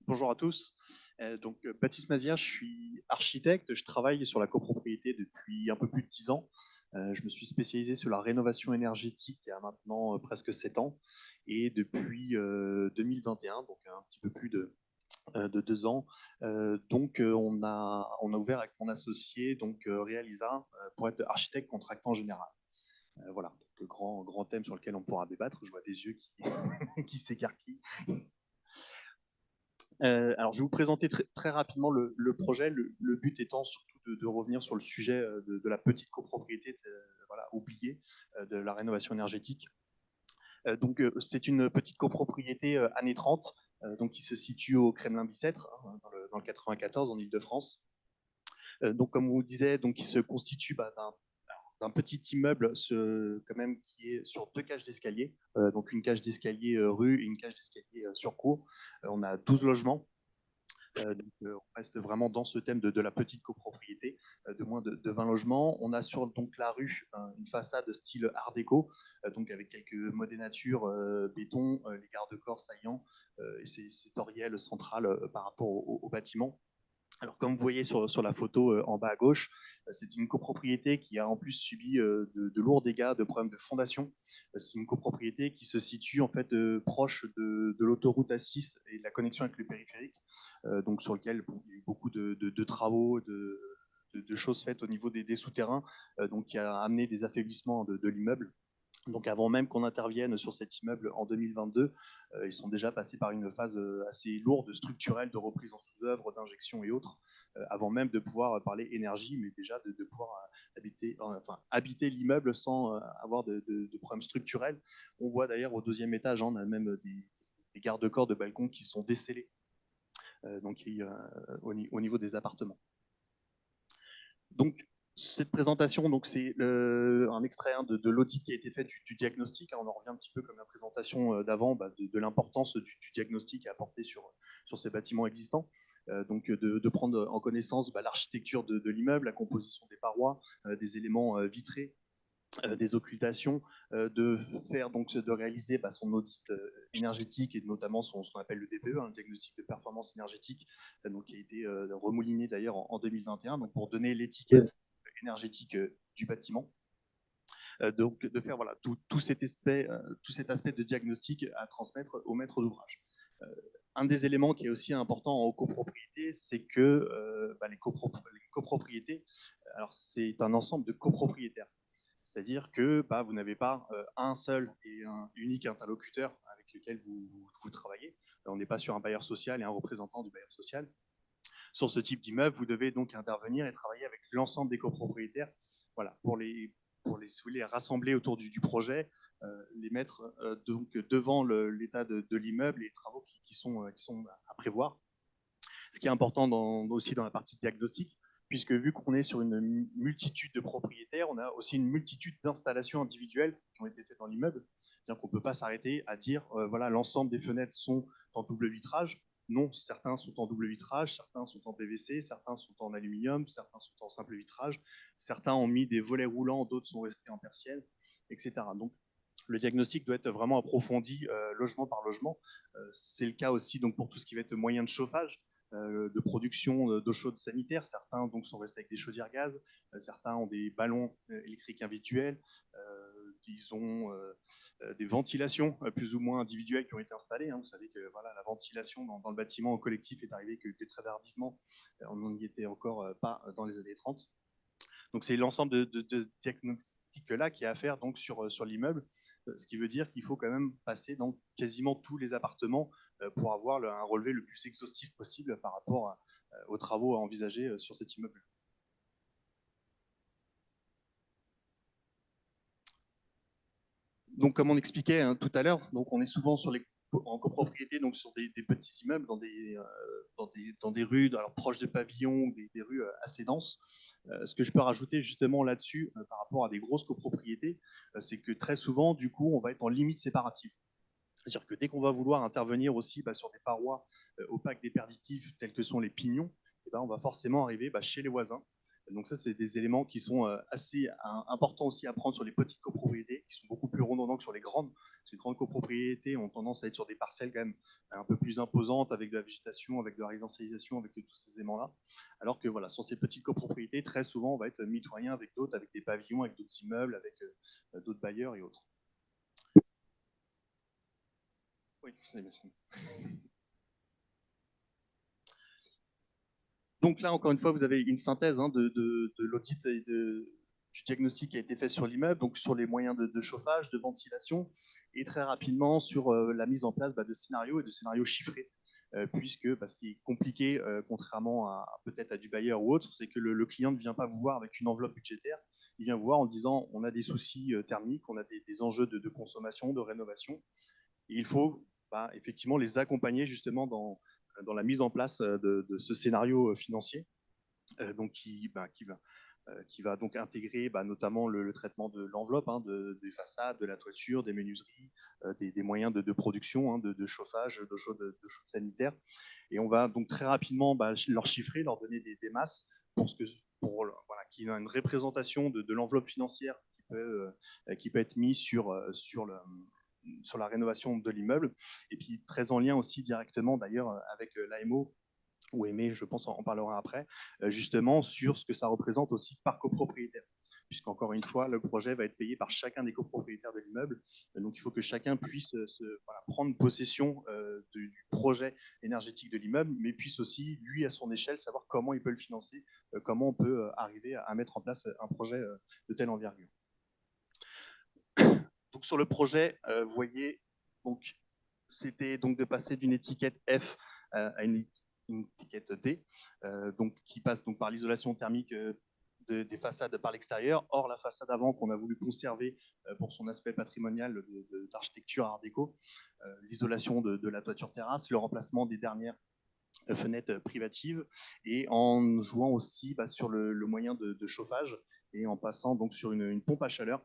Bonjour à tous. Baptiste Mazière, je suis architecte. Je travaille sur la copropriété depuis un peu plus de 10 ans. Je me suis spécialisé sur la rénovation énergétique il y a maintenant presque 7 ans. Et depuis 2021, donc un petit peu plus de 2 ans, on a ouvert avec mon associé, Realisa, pour être architecte contractant général. Voilà, donc, le grand thème sur lequel on pourra débattre. Je vois des yeux qui, qui s'écarquillent. Alors, je vais vous présenter très rapidement le projet. Le but étant surtout de revenir sur le sujet de la petite copropriété, voilà, oubliée, de la rénovation énergétique. C'est une petite copropriété années 30, donc qui se situe au Kremlin-Bicêtre, hein, dans le 94, en Île-de-France. Donc, comme on vous disait, donc, il se constitue d'un petit immeuble quand même qui est sur 2 cages d'escalier, donc une cage d'escalier rue et une cage d'escalier sur cour. On a 12 logements. On reste vraiment dans ce thème de la petite copropriété de moins de 20 logements. On a sur donc, la rue une façade style art déco, donc avec quelques modénatures béton, les garde-corps saillants et ces oriels centrales par rapport au bâtiment. Alors, comme vous voyez sur la photo en bas à gauche, c'est une copropriété qui a en plus subi de lourds dégâts, de problèmes de fondation. C'est une copropriété qui se situe en fait proche de l'autoroute A6 et de la connexion avec le périphérique, donc sur lequel il y a eu beaucoup de travaux, de choses faites au niveau des souterrains, donc qui a amené des affaiblissements de l'immeuble. Donc avant même qu'on intervienne sur cet immeuble en 2022, ils sont déjà passés par une phase assez lourde, structurelle, de reprise en sous-œuvre, d'injection et autres, avant même de pouvoir parler énergie, mais déjà de pouvoir habiter l'immeuble sans avoir de problèmes structurels. On voit d'ailleurs au 2e étage, on a même des garde-corps de balcons qui sont décellés au niveau des appartements. Donc, cette présentation, c'est un extrait de l'audit qui a été fait du diagnostic. On en revient un petit peu comme la présentation d'avant, de l'importance du diagnostic à apporter sur ces bâtiments existants. De prendre en connaissance l'architecture de l'immeuble, la composition des parois, des éléments vitrés, des occultations, de réaliser son audit énergétique et notamment ce qu'on appelle le DPE, le diagnostic de performance énergétique, qui a été remouliné d'ailleurs en 2021, donc pour donner l'étiquette énergétique du bâtiment. De faire voilà, tout cet aspect de diagnostic à transmettre au maître d'ouvrage. Un des éléments qui est aussi important en copropriété, c'est que les copropriétés, alors c'est un ensemble de copropriétaires. C'est-à-dire que vous n'avez pas un seul et un unique interlocuteur avec lequel vous travaillez. On n'est pas sur un bailleur social et un représentant du bailleur social. Sur ce type d'immeuble, vous devez donc intervenir et travailler avec l'ensemble des copropriétaires, voilà, pour les rassembler autour du projet, les mettre donc devant l'état de l'immeuble et les travaux qui sont à prévoir. Ce qui est important aussi dans la partie diagnostic, puisque vu qu'on est sur une multitude de propriétaires, on a aussi une multitude d'installations individuelles qui ont été faites dans l'immeuble. C'est-à-dire qu'on ne peut pas s'arrêter à dire voilà, l'ensemble des fenêtres sont en double vitrage. Non, certains sont en double vitrage, certains sont en PVC, certains sont en aluminium, certains sont en simple vitrage, certains ont mis des volets roulants, d'autres sont restés en persienne, etc. Donc, le diagnostic doit être vraiment approfondi logement par logement. C'est le cas aussi donc, pour tout ce qui va être moyen de chauffage, de production d'eau chaude sanitaire. Certains donc, sont restés avec des chaudières gaz, certains ont des ballons électriques individuels, ils ont des ventilations plus ou moins individuelles qui ont été installées. Vous savez que voilà, la ventilation dans le bâtiment au collectif est arrivée que très tardivement. On n'y était encore pas dans les années 30. Donc c'est l'ensemble de diagnostics-là qui est à faire donc, sur l'immeuble, ce qui veut dire qu'il faut quand même passer dans quasiment tous les appartements pour avoir un relevé le plus exhaustif possible par rapport aux travaux à envisager sur cet immeuble. Donc, comme on expliquait tout à l'heure, donc on est souvent en copropriété, donc sur des petits immeubles, dans des rues alors, proches de pavillons, des rues assez denses. Ce que je peux rajouter justement là-dessus, par rapport à des grosses copropriétés, c'est que très souvent, du coup, on va être en limite séparative. C'est-à-dire que dès qu'on va vouloir intervenir aussi sur des parois opaques déperditifs telles que sont les pignons, on va forcément arriver chez les voisins. Donc ça, c'est des éléments qui sont assez importants aussi à prendre sur les petites copropriétés, qui sont beaucoup plus redondants que sur les grandes. Les grandes copropriétés ont tendance à être sur des parcelles quand même un peu plus imposantes, avec de la végétation, avec de la résidentialisation, avec tous ces éléments-là. Alors que voilà, sur ces petites copropriétés, très souvent, on va être mitoyen avec d'autres, avec des pavillons, avec d'autres immeubles, avec d'autres bailleurs et autres. Oui, c'est bien. Donc là, encore une fois, vous avez une synthèse de l'audit et du diagnostic qui a été fait sur l'immeuble, donc sur les moyens de chauffage, de ventilation, et très rapidement sur la mise en place de scénarios et de scénarios chiffrés. Puisque ce qui est compliqué, contrairement peut-être à du bailleur ou autre, c'est que le client ne vient pas vous voir avec une enveloppe budgétaire, il vient vous voir en disant on a des soucis thermiques, on a des enjeux de consommation, de rénovation, et il faut effectivement les accompagner justement dans la mise en place de ce scénario financier, donc qui va donc intégrer notamment le traitement de l'enveloppe, des façades, de la toiture, des menuiseries, des moyens de production, de chauffage, de chaude sanitaire. Et on va donc très rapidement leur chiffrer, leur donner des masses pour qu'il y ait une représentation de l'enveloppe financière qui peut être mise sur la rénovation de l'immeuble, et puis très en lien aussi directement d'ailleurs avec l'AMO, ou Aimé, je pense, en parlera après, justement sur ce que ça représente aussi par copropriétaire. Puisqu'encore une fois, le projet va être payé par chacun des copropriétaires de l'immeuble. Donc il faut que chacun puisse prendre possession du projet énergétique de l'immeuble, mais puisse aussi, lui, à son échelle, savoir comment il peut le financer, comment on peut arriver à mettre en place un projet de telle envergure. Donc sur le projet, vous voyez, c'était donc de passer d'une étiquette F à une étiquette D, donc qui passe donc par l'isolation thermique des façades par l'extérieur. Or, la façade avant qu'on a voulu conserver pour son aspect patrimonial d'architecture art déco, l'isolation de la toiture terrasse, le remplacement des dernières fenêtres privatives, et en jouant aussi sur le moyen de chauffage, et en passant donc sur une pompe à chaleur,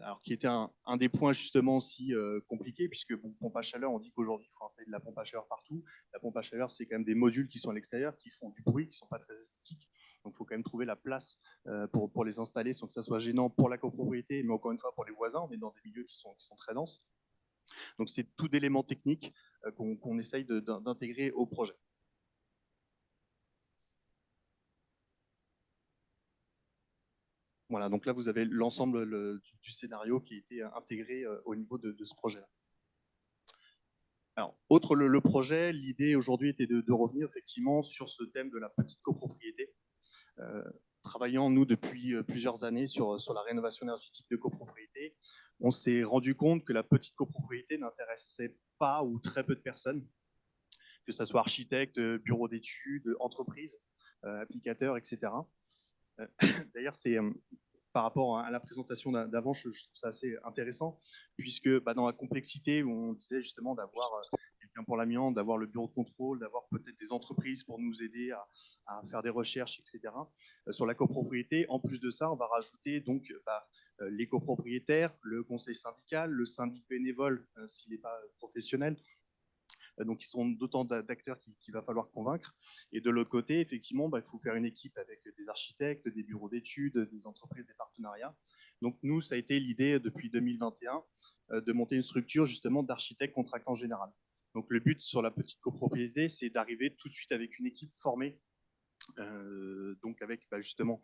alors qui était un des points justement aussi compliqués, puisque pompe à chaleur, on dit qu'aujourd'hui il faut installer de la pompe à chaleur partout. La pompe à chaleur, c'est quand même des modules qui sont à l'extérieur, qui font du bruit, qui ne sont pas très esthétiques. Donc il faut quand même trouver la place pour les installer sans que ça soit gênant pour la copropriété, mais encore une fois pour les voisins. On est dans des milieux qui sont très denses. Donc c'est tout d'éléments techniques qu'on essaye d'intégrer au projet. Voilà, donc là vous avez l'ensemble du scénario qui a été intégré au niveau de ce projet-là. Alors, outre le projet, l'idée aujourd'hui était de revenir effectivement sur ce thème de la petite copropriété. Travaillant, nous, depuis plusieurs années sur la rénovation énergétique de copropriété, on s'est rendu compte que la petite copropriété n'intéressait pas ou très peu de personnes, que ce soit architectes, bureaux d'études, entreprises, applicateurs, etc. D'ailleurs, c'est par rapport à la présentation d'avant, je trouve ça assez intéressant, puisque dans la complexité, où on disait justement d'avoir quelqu'un pour l'amiante, d'avoir le bureau de contrôle, d'avoir peut-être des entreprises pour nous aider à faire des recherches, etc. Sur la copropriété, en plus de ça, on va rajouter donc les copropriétaires, le conseil syndical, le syndic bénévole s'il n'est pas professionnel. Donc, ils sont d'autant d'acteurs qu'il va falloir convaincre. Et de l'autre côté, effectivement, il faut faire une équipe avec des architectes, des bureaux d'études, des entreprises, des partenariats. Donc, nous, ça a été l'idée depuis 2021 de monter une structure justement d'architectes contractants général. Donc, le but sur la petite copropriété, c'est d'arriver tout de suite avec une équipe formée, donc avec justement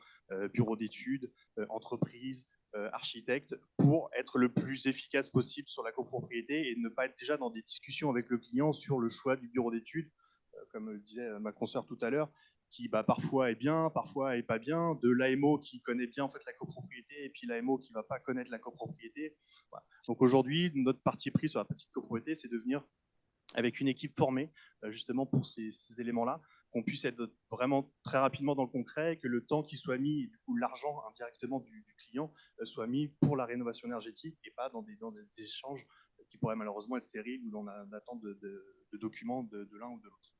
bureau d'études, entreprises, architecte, pour être le plus efficace possible sur la copropriété et ne pas être déjà dans des discussions avec le client sur le choix du bureau d'études, comme disait ma consoeur tout à l'heure, qui parfois est bien, parfois est pas bien, de l'AMO qui connaît bien en fait la copropriété et puis l'AMO qui va pas connaître la copropriété. Voilà. Donc aujourd'hui, notre parti pris sur la petite copropriété, c'est de venir avec une équipe formée justement pour ces éléments-là, qu'on puisse être vraiment très rapidement dans le concret, que le temps qui soit mis, et du coup l'argent indirectement du client soit mis pour la rénovation énergétique et pas dans des échanges qui pourraient malheureusement être stériles ou dans l'attente de documents de l'un ou de l'autre.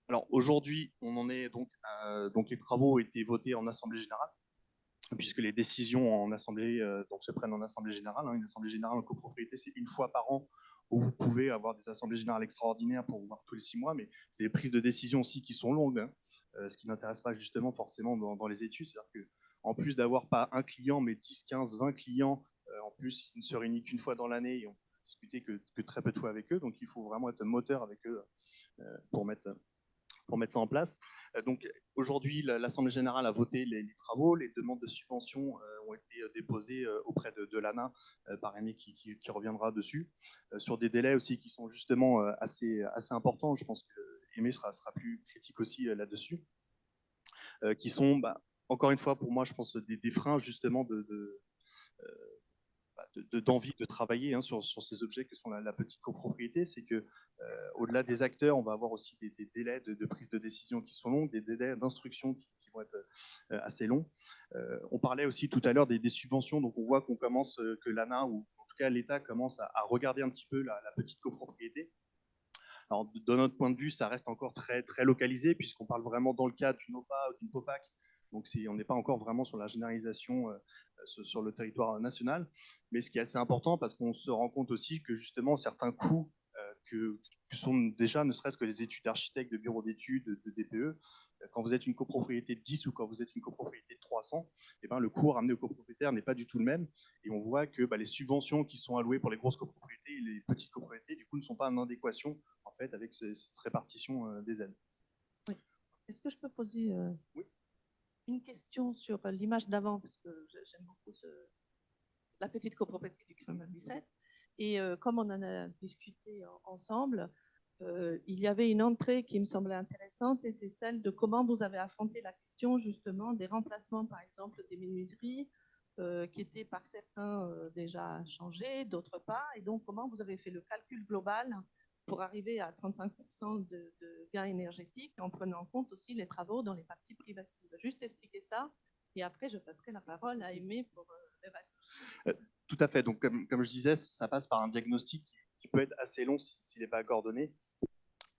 Alors aujourd'hui, on en est donc les travaux ont été votés en assemblée générale, puisque les décisions en assemblée donc se prennent en assemblée générale. Une assemblée générale en copropriété, c'est une fois par an où vous pouvez avoir des assemblées générales extraordinaires pour vous voir tous les 6 mois, mais c'est des prises de décision aussi qui sont longues, hein, ce qui n'intéresse pas justement forcément dans les études. C'est-à-dire qu'en plus d'avoir pas un client, mais 10, 15, 20 clients, en plus, ils ne se réunissent qu'une fois dans l'année et on peut discuter que très peu de fois avec eux. Donc, il faut vraiment être moteur avec eux pour mettre ça en place. Donc aujourd'hui, l'Assemblée générale a voté les travaux, les demandes de subventions ont été déposées auprès de l'ANA par Aimé qui reviendra dessus, sur des délais aussi qui sont justement assez importants. Je pense que Aimé sera plus critique aussi là-dessus, qui sont, encore une fois, pour moi, je pense, des freins justement d'envie de travailler sur ces objets que sont la petite copropriété. C'est que au-delà des acteurs, on va avoir aussi des délais de prise de décision qui sont longs, des délais d'instruction qui vont être assez longs. On parlait aussi tout à l'heure des subventions, donc on voit qu'on commence, que l'ANA ou en tout cas l'État commence à regarder un petit peu la petite copropriété. Alors, de notre point de vue, ça reste encore très, très localisé, puisqu'on parle vraiment dans le cas d'une OPA ou d'une POPAC. Donc, on n'est pas encore vraiment sur la généralisation sur le territoire national. Mais ce qui est assez important, parce qu'on se rend compte aussi que justement, certains coûts que sont déjà, ne serait-ce que les études d'architectes, de bureaux d'études, de DPE, quand vous êtes une copropriété de 10 ou quand vous êtes une copropriété de 300, eh ben, le coût ramené aux copropriétaires n'est pas du tout le même. Et on voit que les subventions qui sont allouées pour les grosses copropriétés et les petites copropriétés, du coup, ne sont pas en adéquation en fait, avec cette répartition des aides. Oui. Est-ce que je peux poser oui. une question sur l'image d'avant, parce que j'aime beaucoup la petite copropriété du kilomètre 17. Et comme on en a discuté ensemble, il y avait une entrée qui me semblait intéressante, et c'est celle de comment vous avez affronté la question justement des remplacements, par exemple, des menuiseries qui étaient par certains déjà changées, d'autres pas, et donc comment vous avez fait le calcul global pour arriver à 35% de gains énergétiques en prenant en compte aussi les travaux dans les parties privatives. Juste expliquer ça, et après je passerai la parole à Aimé pour le reste. Tout à fait. Donc, comme je disais, ça passe par un diagnostic qui peut être assez long s'il n'est pas coordonné.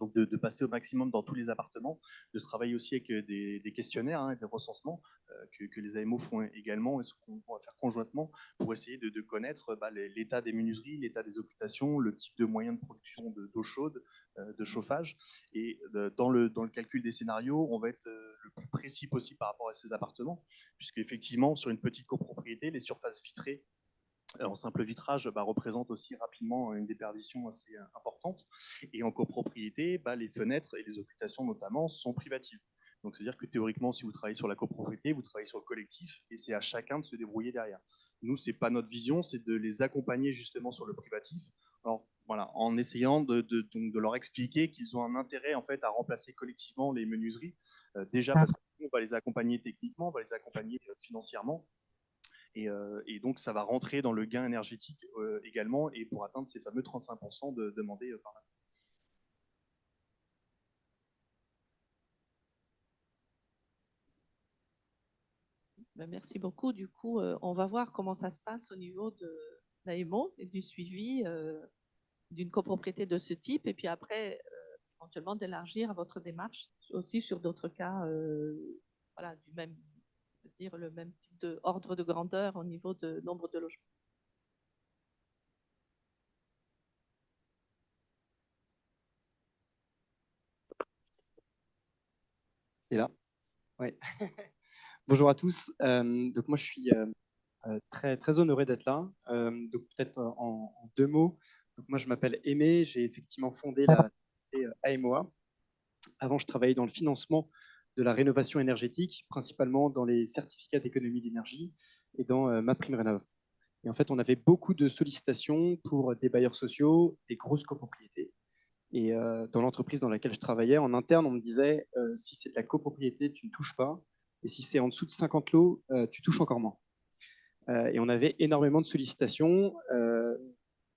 Donc, de passer au maximum dans tous les appartements, de travailler aussi avec des questionnaires et des recensements que les AMO font également et ce qu'on va faire conjointement pour essayer de connaître l'état des menuiseries, l'état des occultations, le type de moyens de production d'eau chaude, de chauffage. Et dans le calcul des scénarios, on va être le plus précis possible par rapport à ces appartements, puisque effectivement, sur une petite copropriété, les surfaces vitrées en simple vitrage représente aussi rapidement une déperdition assez importante. Et en copropriété, les fenêtres et les occultations notamment sont privatives. Donc c'est-à-dire que théoriquement, si vous travaillez sur la copropriété, vous travaillez sur le collectif et c'est à chacun de se débrouiller derrière. Nous, c'est pas notre vision, c'est de les accompagner justement sur le privatif. Alors voilà, en essayant de leur expliquer qu'ils ont un intérêt en fait à remplacer collectivement les menuiseries. Déjà parce qu'on va les accompagner techniquement, on va les accompagner financièrement. Et donc, ça va rentrer dans le gain énergétique également, et pour atteindre ces fameux 35% demandés par an. Merci beaucoup. Du coup, on va voir comment ça se passe au niveau de l'AMO et du suivi d'une copropriété de ce type. Et puis après, éventuellement d'élargir votre démarche aussi sur d'autres cas, voilà, du même, dire le même type d'ordre de grandeur au niveau de nombre de logements. Et là, ouais. Bonjour à tous. Donc moi, je suis très très honoré d'être là. Donc peut-être en deux mots. Donc moi, je m'appelle Aimé. J'ai effectivement fondé la société AMOA. Avant, je travaillais dans le financement de la rénovation énergétique, principalement dans les certificats d'économie d'énergie et dans MaPrimeRénov'. Et en fait, on avait beaucoup de sollicitations pour des bailleurs sociaux, des grosses copropriétés. Et dans l'entreprise dans laquelle je travaillais, en interne, on me disait si c'est de la copropriété, tu ne touches pas. Et si c'est en dessous de 50 lots, tu touches encore moins. Et on avait énormément de sollicitations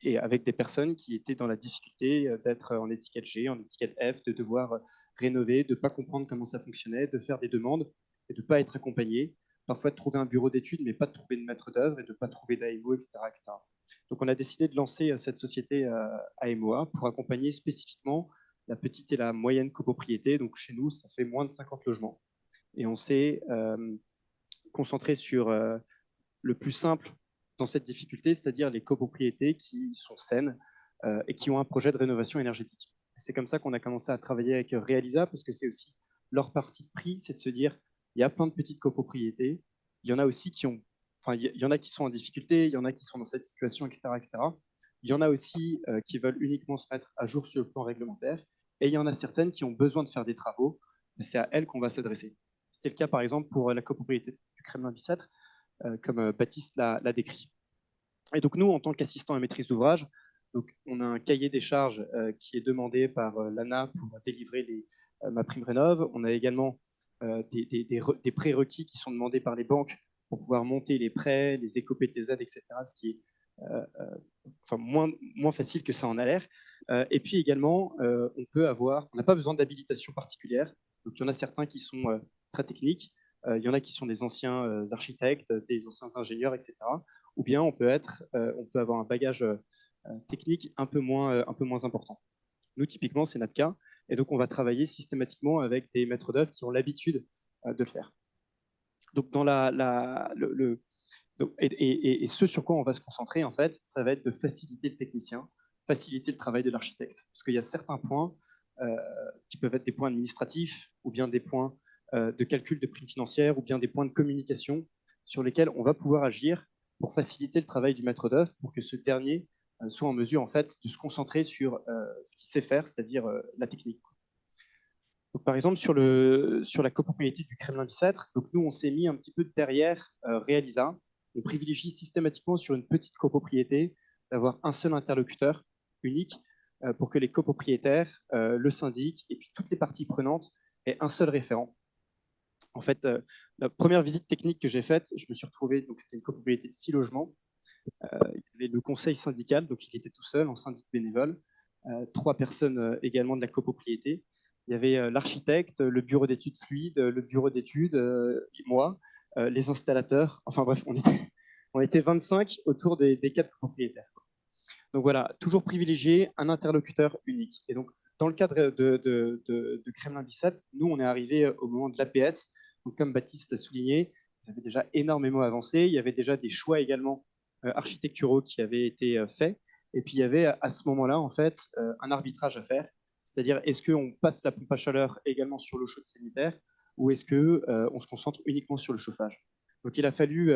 et avec des personnes qui étaient dans la difficulté d'être en étiquette G, en étiquette F, de devoir rénover, de ne pas comprendre comment ça fonctionnait, de faire des demandes et de ne pas être accompagné. Parfois de trouver un bureau d'études, mais pas de trouver de maître d'œuvre et de ne pas trouver d'AMO, etc., etc. Donc on a décidé de lancer cette société AMOA pour accompagner spécifiquement la petite et la moyenne copropriété. Donc chez nous, ça fait moins de 50 logements. Et on s'est concentré sur le plus simple dans cette difficulté, c'est-à-dire les copropriétés qui sont saines, et qui ont un projet de rénovation énergétique. C'est comme ça qu'on a commencé à travailler avec Realisa, parce que c'est aussi leur parti de prix, c'est de se dire, il y a plein de petites copropriétés, il y en a aussi qui ont, enfin, il y en a qui sont en difficulté, il y en a qui sont dans cette situation, etc., etc. Il y en a aussi qui veulent uniquement se mettre à jour sur le plan réglementaire, et il y en a certaines qui ont besoin de faire des travaux, mais c'est à elles qu'on va s'adresser. C'était le cas, par exemple, pour la copropriété du Kremlin-Bicêtre, comme Baptiste l'a décrit. Et donc, nous, en tant qu'assistant à maîtrise d'ouvrage, donc, on a un cahier des charges qui est demandé par l'ANA pour délivrer ma prime rénov'. On a également des prérequis qui sont demandés par les banques pour pouvoir monter les prêts, les éco-PTZ, etc., ce qui est enfin, moins facile que ça en a l'air. Et puis également, on n'a pas besoin d'habilitation particulière. Donc, il y en a certains qui sont très techniques, il y en a qui sont des anciens architectes, des anciens ingénieurs, etc. Ou bien on peut avoir un bagage technique un peu moins important. Nous, typiquement, c'est notre cas. Et donc, on va travailler systématiquement avec des maîtres d'œuvre qui ont l'habitude de le faire. Donc, et ce sur quoi on va se concentrer, en fait, ça va être de faciliter le technicien, faciliter le travail de l'architecte. Parce qu'il y a certains points qui peuvent être des points administratifs, ou bien des points de calcul de prime financière, ou bien des points de communication sur lesquels on va pouvoir agir pour faciliter le travail du maître d'œuvre, pour que ce dernier soit en mesure, en fait, de se concentrer sur ce qu'il sait faire, c'est-à-dire la technique. Donc, par exemple, sur la copropriété du Kremlin-Bicêtre, donc nous, on s'est mis un petit peu derrière Realisa. On privilégie systématiquement sur une petite copropriété d'avoir un seul interlocuteur unique pour que les copropriétaires, le syndic et puis toutes les parties prenantes aient un seul référent. En fait, la première visite technique que j'ai faite, je me suis retrouvé, donc c'était une copropriété de 6 logements. Il y avait le conseil syndical, donc il était tout seul en syndic bénévole, 3 personnes également de la copropriété. Il y avait l'architecte, le bureau d'études fluides, le bureau d'études, moi, les installateurs. Enfin bref, on était 25 autour des 4 propriétaires. Donc voilà, toujours privilégier un interlocuteur unique. Et donc, dans le cadre de Kremlin-Bicêtre, nous, on est arrivé au moment de l'APS. Donc, comme Baptiste l'a souligné, ça avait déjà énormément avancé. Il y avait déjà des choix également architecturaux qui avaient été faits. Et puis, il y avait à ce moment-là, en fait, un arbitrage à faire. C'est-à-dire, est-ce qu'on passe la pompe à chaleur également sur l'eau chaude sanitaire ou est-ce qu'on se concentre uniquement sur le chauffage? Donc, il a fallu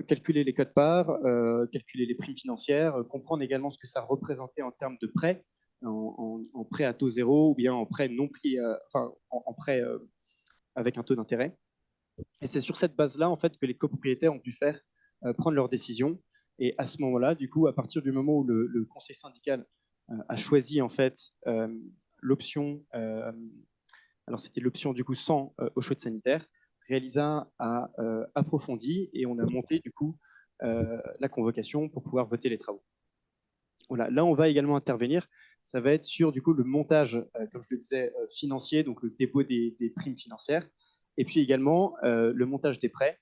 calculer les codes-parts, calculer les primes financières, comprendre également ce que ça représentait en termes de prêts, en prêt à taux zéro ou bien en prêt non pris, enfin en prêt avec un taux d'intérêt. Et c'est sur cette base-là en fait que les copropriétaires ont pu faire prendre leurs décisions. Et à ce moment-là, du coup, à partir du moment où le conseil syndical a choisi en fait l'option, alors c'était l'option du coup sans eau chaude sanitaire, Realisa a approfondi et on a monté du coup la convocation pour pouvoir voter les travaux. Voilà. Là, on va également intervenir. Ça va être sur du coup le montage, comme je le disais, financier, donc le dépôt des primes financières, et puis également le montage des prêts.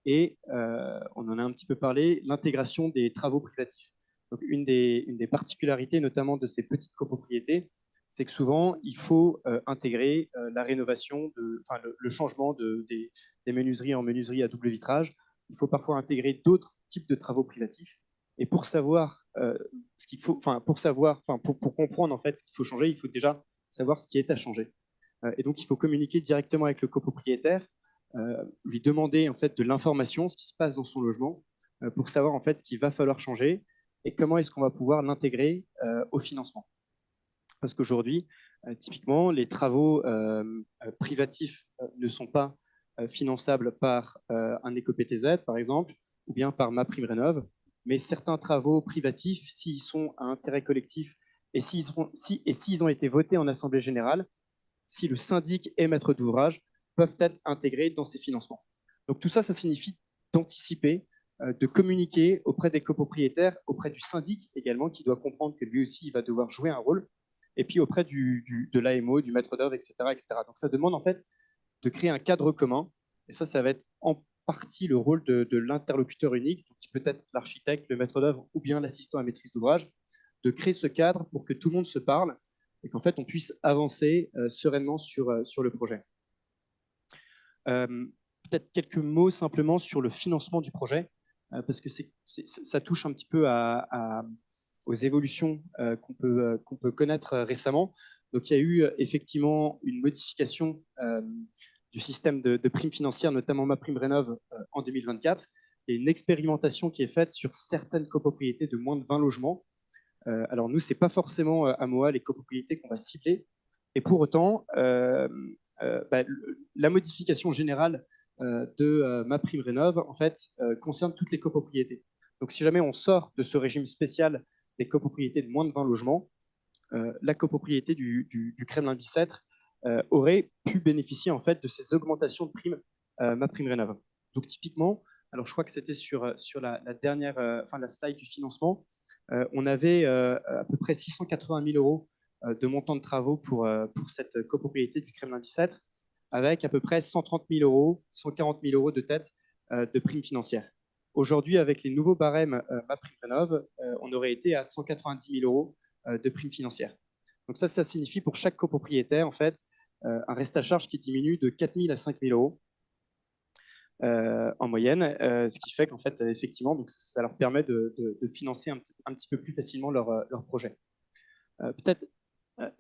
Et on en a un petit peu parlé, l'intégration des travaux privatifs. Donc une des particularités, notamment de ces petites copropriétés, c'est que souvent il faut intégrer la rénovation, le changement des menuiseries en menuiseries à double vitrage. Il faut parfois intégrer d'autres types de travaux privatifs. Et pour savoir ce qu'il faut, pour comprendre en fait ce qu'il faut changer, il faut déjà savoir ce qui est à changer. Et donc il faut communiquer directement avec le copropriétaire, lui demander en fait de l'information, ce qui se passe dans son logement, pour savoir en fait ce qu'il va falloir changer et comment est-ce qu'on va pouvoir l'intégrer au financement. Parce qu'aujourd'hui, typiquement, les travaux privatifs ne sont pas finançables par un éco-PTZ, par exemple, ou bien par ma prime rénov', mais certains travaux privatifs, s'ils sont à intérêt collectif et s'ils ont été votés en assemblée générale, si le syndic et maître d'ouvrage peuvent être intégrés dans ces financements. Donc tout ça, ça signifie d'anticiper, de communiquer auprès des copropriétaires, auprès du syndic également, qui doit comprendre que lui aussi, il va devoir jouer un rôle, et puis auprès de l'AMO, du maître d'œuvre, etc., etc. Donc ça demande en fait de créer un cadre commun, et ça va être en partie le rôle de l'interlocuteur unique, qui peut être l'architecte, le maître d'œuvre ou bien l'assistant à maîtrise d'ouvrage, de créer ce cadre pour que tout le monde se parle et qu'en fait on puisse avancer sereinement sur le projet. Peut-être quelques mots simplement sur le financement du projet, parce que ça touche un petit peu à aux évolutions qu'on peut connaître récemment. Donc, il y a eu effectivement une modification du système de primes financières, notamment MaPrimeRénov' en 2024, et une expérimentation qui est faite sur certaines copropriétés de moins de 20 logements. Alors nous, ce n'est pas forcément à MOA les copropriétés qu'on va cibler, et pour autant, la modification générale de MaPrimeRénov' en fait concerne toutes les copropriétés. Donc si jamais on sort de ce régime spécial des copropriétés de moins de 20 logements, la copropriété du Kremlin-Bicêtre aurait pu bénéficier en fait de ces augmentations de primes MaPrimeRénov'. Donc typiquement, alors je crois que c'était sur la dernière, la slide du financement, on avait à peu près 680 000 euros de montant de travaux pour cette copropriété du Kremlin-Bicêtre, avec à peu près 130 000 euros, 140 000 euros de tête de primes financières. Aujourd'hui, avec les nouveaux barèmes MaPrimeRénov', on aurait été à 190 000 euros de primes financières. Donc ça signifie pour chaque copropriétaire, en fait, un reste à charge qui diminue de 4 000 à 5 000 euros en moyenne, ce qui fait qu'en fait, effectivement, donc ça leur permet de financer un petit peu plus facilement leur projet. Peut-être,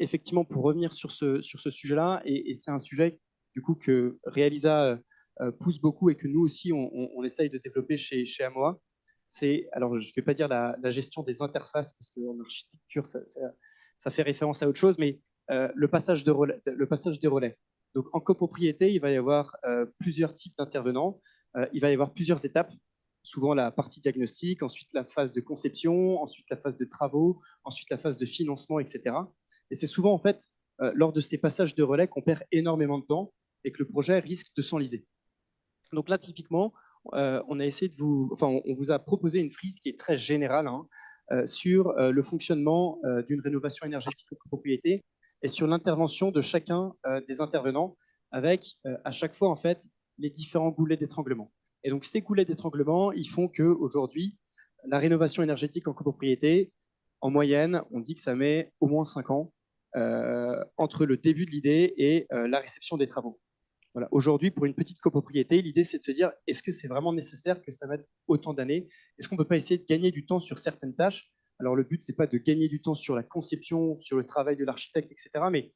effectivement, pour revenir sur ce sujet-là, et c'est un sujet du coup que Realisa pousse beaucoup et que nous aussi, on essaye de développer chez AMOA, c'est, alors je ne vais pas dire la gestion des interfaces, parce qu'en architecture, ça fait référence à autre chose, mais le passage des relais. Donc en copropriété, il va y avoir plusieurs types d'intervenants, il va y avoir plusieurs étapes, souvent la partie diagnostic, ensuite la phase de conception, ensuite la phase de travaux, ensuite la phase de financement, etc. Et c'est souvent en fait lors de ces passages de relais qu'on perd énormément de temps et que le projet risque de s'enliser. Donc là, typiquement, on a essayé on vous a proposé une frise qui est très générale sur le fonctionnement d'une rénovation énergétique de copropriété et sur l'intervention de chacun des intervenants, avec à chaque fois en fait les différents goulets d'étranglement. Et donc ces goulets d'étranglement, ils font qu'aujourd'hui, la rénovation énergétique en copropriété, en moyenne, on dit que ça met au moins 5 ans entre le début de l'idée et la réception des travaux. Voilà. Aujourd'hui, pour une petite copropriété, l'idée, c'est de se dire, est-ce que c'est vraiment nécessaire que ça mette autant d'années? Est-ce qu'on ne peut pas essayer de gagner du temps sur certaines tâches? Alors, le but, ce n'est pas de gagner du temps sur la conception, sur le travail de l'architecte, etc. Mais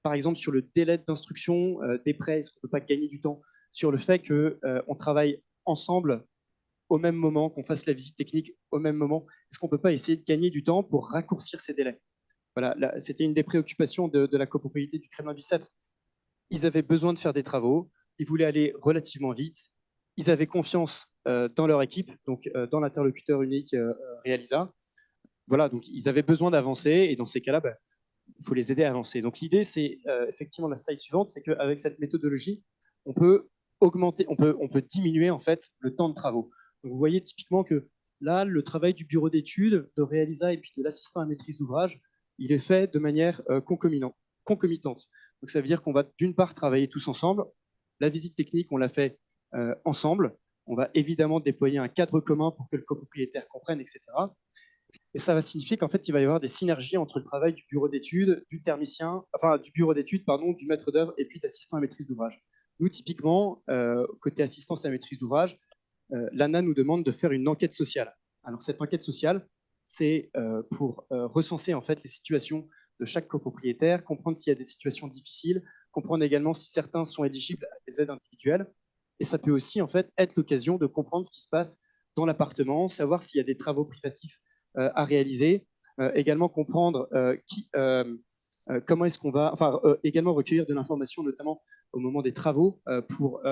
par exemple, sur le délai d'instruction des prêts, est-ce qu'on ne peut pas gagner du temps sur le fait qu'on travaille ensemble au même moment, qu'on fasse la visite technique au même moment? Est-ce qu'on ne peut pas essayer de gagner du temps pour raccourcir ces délais? Voilà, c'était une des préoccupations de la copropriété du Kremlin-Bicêtre. Ils avaient besoin de faire des travaux, ils voulaient aller relativement vite, ils avaient confiance dans leur équipe, donc dans l'interlocuteur unique Realisa. Voilà, donc ils avaient besoin d'avancer, et dans ces cas-là, il faut les aider à avancer. Donc l'idée, c'est effectivement la slide suivante, c'est qu'avec cette méthodologie, on peut augmenter, on peut diminuer en fait le temps de travaux. Donc vous voyez typiquement que là, le travail du bureau d'études, de Realisa et puis de l'assistant à maîtrise d'ouvrage, il est fait de manière concomitante. Donc ça veut dire qu'on va d'une part travailler tous ensemble. La visite technique, on l'a fait ensemble. On va évidemment déployer un cadre commun pour que le copropriétaire comprenne, etc. Et ça va signifier qu'en fait, il va y avoir des synergies entre le travail du bureau d'études, du thermicien, enfin du bureau d'études, pardon, du maître d'œuvre et puis d'assistant à maîtrise d'ouvrage. Nous, typiquement, côté assistance à maîtrise d'ouvrage, l'ANA nous demande de faire une enquête sociale. Alors cette enquête sociale, c'est pour recenser en fait les situations de chaque copropriétaire, comprendre s'il y a des situations difficiles, comprendre également si certains sont éligibles à des aides individuelles. Et ça peut aussi en fait être l'occasion de comprendre ce qui se passe dans l'appartement, savoir s'il y a des travaux privatifs à réaliser, également comprendre comment est-ce qu'on va, également recueillir de l'information, notamment au moment des travaux pour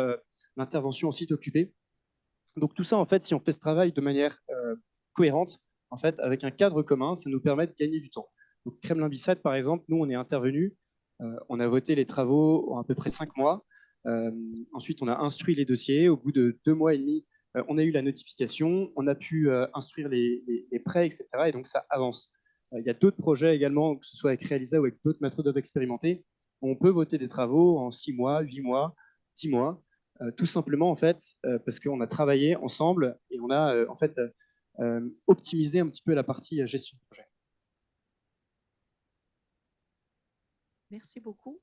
l'intervention en site occupé. Donc tout ça, en fait, si on fait ce travail de manière cohérente, en fait, avec un cadre commun, ça nous permet de gagner du temps. Donc Kremlin-Bicêtre, par exemple, nous, on est intervenu, on a voté les travaux en à peu près 5 mois. Ensuite, on a instruit les dossiers. Au bout de 2 mois et demi, on a eu la notification, on a pu instruire les prêts, etc. Et donc, ça avance. Il y a d'autres projets également, que ce soit avec Realisa ou avec d'autres maîtres d'œuvre expérimentés, où on peut voter des travaux en 6 mois, 8 mois, 10 mois. Tout simplement, en fait, parce qu'on a travaillé ensemble et on a, en fait, optimisé un petit peu la partie gestion de projet. Merci beaucoup.